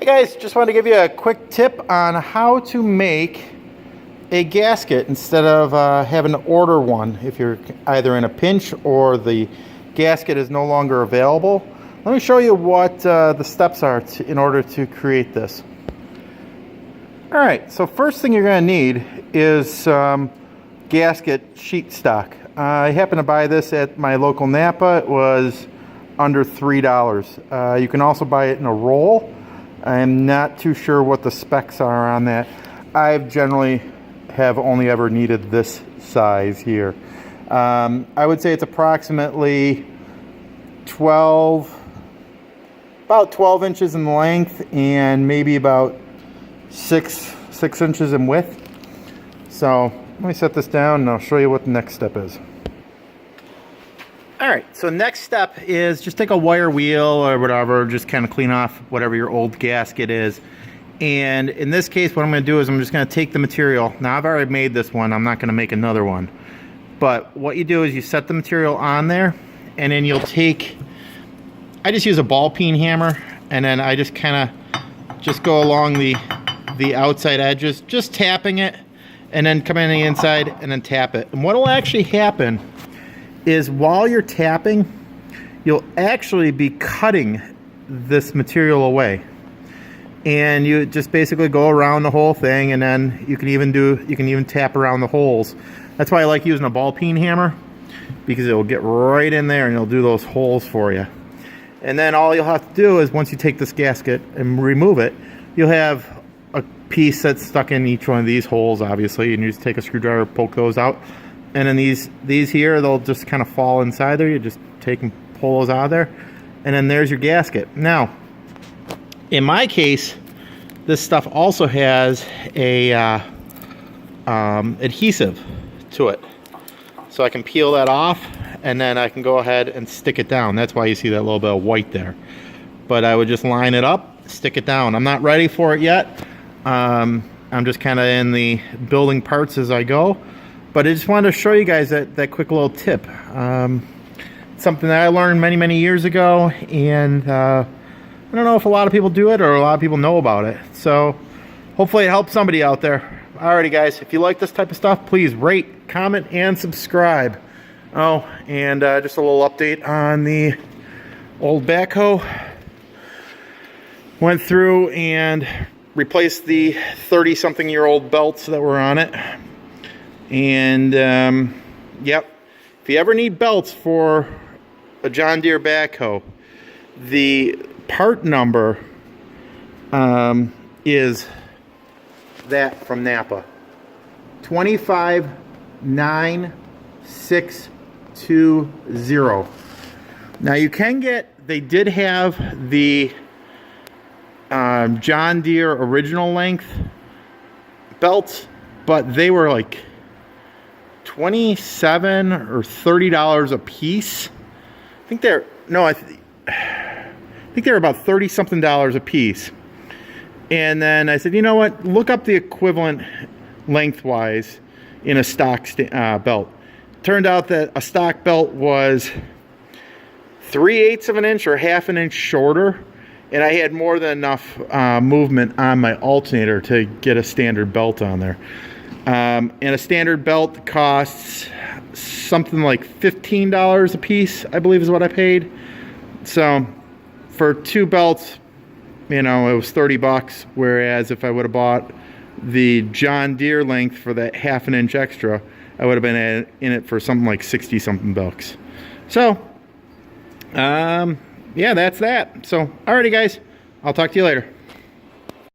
Hey guys, just wanted to give you a quick tip on how to make a gasket instead of having to order one if you're either in a pinch or the gasket is no longer available. Let me show you what the steps are in order to create this. Alright, so first thing you're going to need is some gasket sheet stock. I happened to buy this at my local Napa. It was under $3. You can also buy it in a roll. I'm not too sure what the specs are on that. I've generally have only ever needed this size here. I would say it's approximately about 12 inches in length and maybe about six inches in width. So let me set this down and I'll show you what the next step is. Alright, so next step is just take a wire wheel or whatever, just kind of clean off whatever your old gasket is. And in this case, what I'm going to do is I'm just going to take the material. Now I've already made this one, I'm not going to make another one. But what you do is you set the material on there, and then you'll take, I just use a ball-peen hammer, and then I just kind of just go along the outside edges, just tapping it, and then come in the inside and then tap it. And what will actually happen is while you're tapping, you'll actually be cutting this material away. And you just basically go around the whole thing, and then you can even tap around the holes. That's why I like using a ball-peen hammer, because it'll get right in there and it'll do those holes for you. And then all you'll have to do is once you take this gasket and remove it, you'll have a piece that's stuck in each one of these holes, obviously, and you just take a screwdriver, poke those out. And then these here, they'll just kind of fall inside there. You just take and pull those out of there. And then there's your gasket. Now, in my case, this stuff also has a adhesive to it. So I can peel that off, and then I can go ahead and stick it down. That's why you see that little bit of white there. But I would just line it up, stick it down. I'm not ready for it yet. I'm just kind of in the building parts as I go. But I just wanted to show you guys that quick little tip. Something that I learned many years ago, and I don't know if a lot of people do it or a lot of people know about it. So hopefully it helps somebody out there. Alrighty guys, if you like this type of stuff, please rate, comment, and subscribe. Oh, and just a little update on the old backhoe. Went through and replaced the 30-something-year-old belts that were on it. And yep, if you ever need belts for a John Deere backhoe, the part number is that from Napa, 259620. Now you can get, they did have the John Deere original length belts, but they were like $27 or $30 a piece. I think they're about 30 something dollars a piece. And then I said, you know what, look up the equivalent lengthwise in a stock belt. Turned out that a stock belt was 3/8 of an inch or ½ an inch shorter, and I had more than enough movement on my alternator to get a standard belt on there. And a standard belt costs something like $15 a piece, I believe is what I paid. So for two belts, you know, it was 30 bucks. Whereas if I would have bought the John Deere length for that ½ an inch extra, I would have been in it for something like 60 something bucks. So, yeah, that's that. So, alrighty guys, I'll talk to you later.